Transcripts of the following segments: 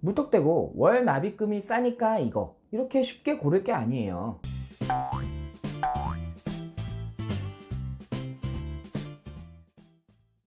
무턱대고 월 납입금이 싸니까 이거 이렇게 쉽게 고를 게 아니에요.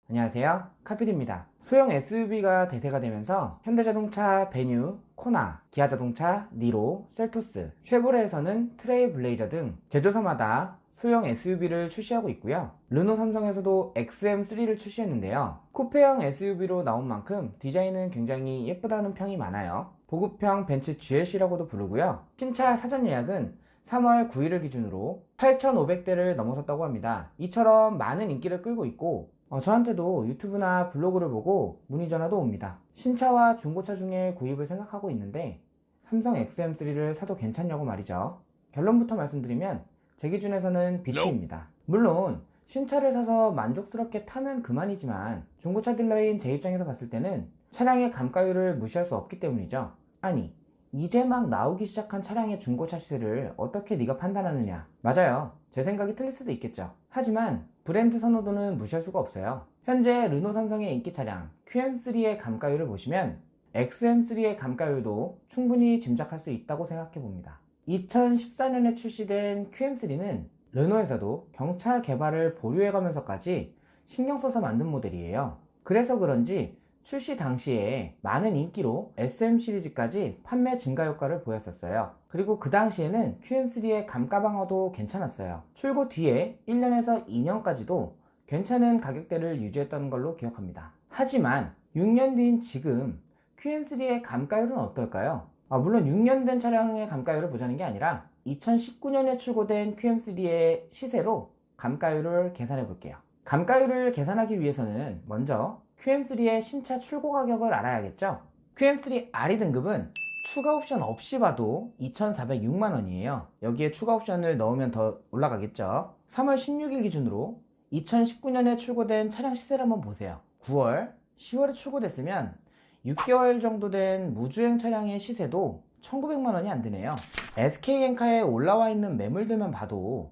안녕하세요, 카피디입니다. 소형 SUV가 대세가 되면서 현대자동차 베뉴, 코나, 기아자동차 니로, 셀토스, 쉐보레에서는 트레일블레이저 등 제조사마다 소형 SUV를 출시하고 있고요. 르노 삼성에서도 XM3를 출시했는데요. 쿠페형 SUV로 나온 만큼 디자인은 굉장히 예쁘다는 평이 많아요. 보급형 벤츠 GLC라고도 부르고요. 신차 사전 예약은 3월 9일을 기준으로 8,500대를 넘어섰다고 합니다. 이처럼 많은 인기를 끌고 있고 저한테도 유튜브나 블로그를 보고 문의 전화도 옵니다. 신차와 중고차 중에 구입을 생각하고 있는데 삼성 XM3를 사도 괜찮냐고 말이죠. 결론부터 말씀드리면 제 기준에서는 비트입니다. 물론 신차를 사서 만족스럽게 타면 그만이지만 중고차 딜러인 제 입장에서 봤을 때는 차량의 감가율을 무시할 수 없기 때문이죠. 아니, 이제 막 나오기 시작한 차량의 중고차 시세를 어떻게 네가 판단하느냐. 맞아요, 제 생각이 틀릴 수도 있겠죠. 하지만 브랜드 선호도는 무시할 수가 없어요. 현재 르노 삼성의 인기 차량 QM3의 감가율을 보시면 XM3의 감가율도 충분히 짐작할 수 있다고 생각해 봅니다. 2014년에 출시된 QM3는 르노에서도 경차 개발을 보류해가면서까지 신경 써서 만든 모델이에요. 그래서 그런지 출시 당시에 많은 인기로 SM 시리즈까지 판매 증가 효과를 보였었어요. 그리고 그 당시에는 QM3의 감가 방어도 괜찮았어요. 출고 뒤에 1년에서 2년까지도 괜찮은 가격대를 유지했던 걸로 기억합니다. 하지만 6년 뒤인 지금 QM3의 감가율은 어떨까요? 물론 6년 된 차량의 감가율을 보자는 게 아니라 2019년에 출고된 QM3의 시세로 감가율을 계산해 볼게요. 감가율을 계산하기 위해서는 먼저 QM3의 신차 출고 가격을 알아야겠죠. QM3 RE 등급은 추가 옵션 없이 봐도 2,406만원이에요 여기에 추가 옵션을 넣으면 더 올라가겠죠. 3월 16일 기준으로 2019년에 출고된 차량 시세를 한번 보세요. 9월, 10월에 출고됐으면 6개월 정도 된 무주행 차량의 시세도 1,900만원이 안 되네요. SK엔카에 올라와 있는 매물들만 봐도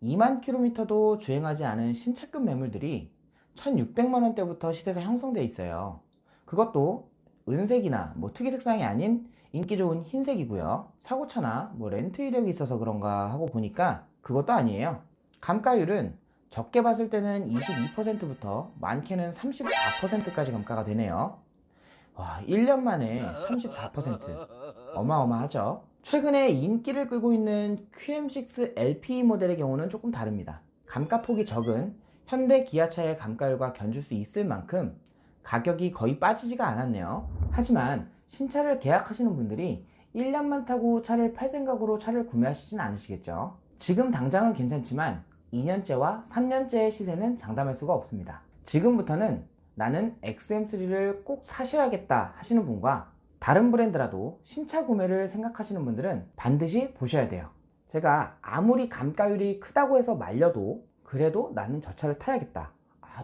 2만 킬로미터도 주행하지 않은 신차급 매물들이 1,600만원대부터 시세가 형성되어 있어요. 그것도 은색이나 특이 색상이 아닌 인기 좋은 흰색이고요. 사고차나 렌트 이력이 있어서 그런가 하고 보니까 그것도 아니에요. 감가율은 적게 봤을 때는 22%부터 많게는 34%까지 감가가 되네요. 와, 1년 만에 34%. 어마어마하죠? 최근에 인기를 끌고 있는 QM6 LPE 모델의 경우는 조금 다릅니다. 감가폭이 적은 현대 기아차의 감가율과 견줄 수 있을 만큼 가격이 거의 빠지지가 않았네요. 하지만 신차를 계약하시는 분들이 1년만 타고 차를 팔 생각으로 차를 구매하시진 않으시겠죠. 지금 당장은 괜찮지만 2년째와 3년째의 시세는 장담할 수가 없습니다. 지금부터는 나는 XM3를 꼭 사셔야겠다 하시는 분과 다른 브랜드라도 신차 구매를 생각하시는 분들은 반드시 보셔야 돼요. 제가 아무리 감가율이 크다고 해서 말려도 그래도 나는 저 차를 타야겠다,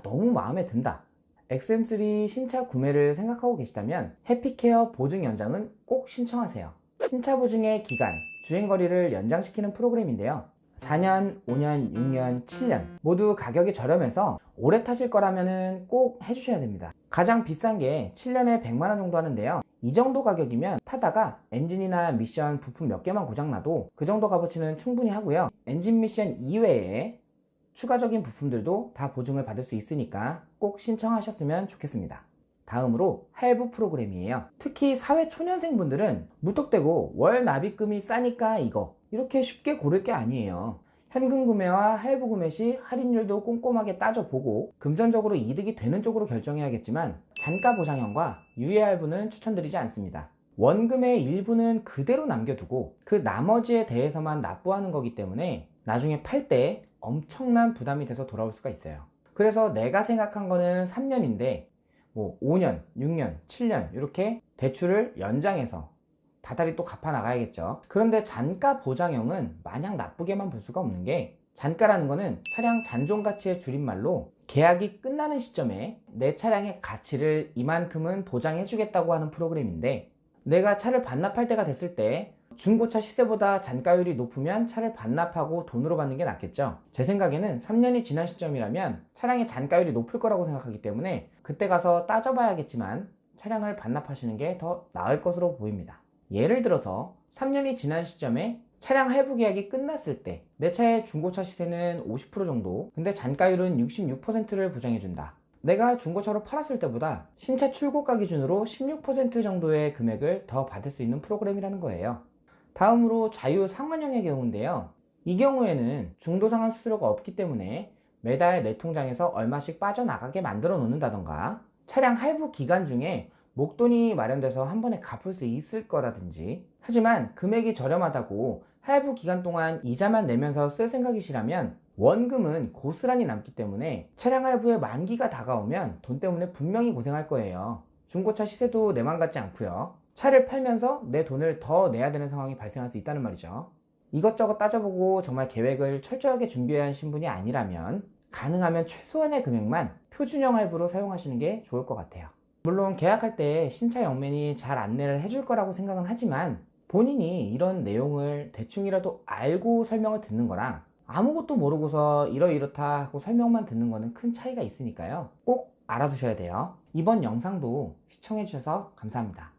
너무 마음에 든다, XM3 신차 구매를 생각하고 계시다면 해피케어 보증 연장은 꼭 신청하세요. 신차 보증의 기간, 주행거리를 연장시키는 프로그램인데요. 4년, 5년, 6년, 7년 모두 가격이 저렴해서 오래 타실 거라면 꼭 해주셔야 됩니다. 가장 비싼 게 7년에 100만원 정도 하는데요. 이 정도 가격이면 타다가 엔진이나 미션 부품 몇 개만 고장나도 그 정도 값어치는 충분히 하고요. 엔진 미션 이외에 추가적인 부품들도 다 보증을 받을 수 있으니까 꼭 신청하셨으면 좋겠습니다. 다음으로 할부 프로그램이에요. 특히 사회 초년생 분들은 무턱대고 월 납입금이 싸니까 이거 이렇게 쉽게 고를 게 아니에요. 현금 구매와 할부 구매 시 할인율도 꼼꼼하게 따져보고 금전적으로 이득이 되는 쪽으로 결정해야겠지만 잔가 보장형과 유예 할부는 추천드리지 않습니다. 원금의 일부는 그대로 남겨두고 그 나머지에 대해서만 납부하는 거기 때문에 나중에 팔 때 엄청난 부담이 돼서 돌아올 수가 있어요. 그래서 내가 생각한 거는 3년인데 5년, 6년, 7년 이렇게 대출을 연장해서 다달이 또 갚아 나가야겠죠. 그런데 잔가 보장형은 마냥 나쁘게만 볼 수가 없는 게, 잔가라는 거는 차량 잔존가치의 줄임말로 계약이 끝나는 시점에 내 차량의 가치를 이만큼은 보장해 주겠다고 하는 프로그램인데, 내가 차를 반납할 때가 됐을 때 중고차 시세보다 잔가율이 높으면 차를 반납하고 돈으로 받는 게 낫겠죠. 제 생각에는 3년이 지난 시점이라면 차량의 잔가율이 높을 거라고 생각하기 때문에 그때 가서 따져봐야겠지만 차량을 반납하시는 게 더 나을 것으로 보입니다. 예를 들어서 3년이 지난 시점에 차량 할부 계약이 끝났을 때 내 차의 중고차 시세는 50% 정도, 근데 잔가율은 66%를 보장해준다. 내가 중고차로 팔았을 때보다 신차 출고가 기준으로 16% 정도의 금액을 더 받을 수 있는 프로그램이라는 거예요. 다음으로 자유 상환형의 경우인데요. 이 경우에는 중도 상환 수수료가 없기 때문에 매달 내 통장에서 얼마씩 빠져나가게 만들어 놓는다던가, 차량 할부 기간 중에 목돈이 마련돼서 한 번에 갚을 수 있을 거라든지, 하지만 금액이 저렴하다고 할부 기간 동안 이자만 내면서 쓸 생각이시라면 원금은 고스란히 남기 때문에 차량 할부의 만기가 다가오면 돈 때문에 분명히 고생할 거예요. 중고차 시세도 내 맘 같지 않고요. 차를 팔면서 내 돈을 더 내야 되는 상황이 발생할 수 있다는 말이죠. 이것저것 따져보고 정말 계획을 철저하게 준비해야 하는 신분이 아니라면 가능하면 최소한의 금액만 표준형 할부로 사용하시는 게 좋을 것 같아요. 물론 계약할 때 신차 영면이 잘 안내를 해줄 거라고 생각은 하지만, 본인이 이런 내용을 대충이라도 알고 설명을 듣는 거랑 아무것도 모르고서 이러이렇다 하고 설명만 듣는 거는 큰 차이가 있으니까요. 꼭 알아두셔야 돼요. 이번 영상도 시청해주셔서 감사합니다.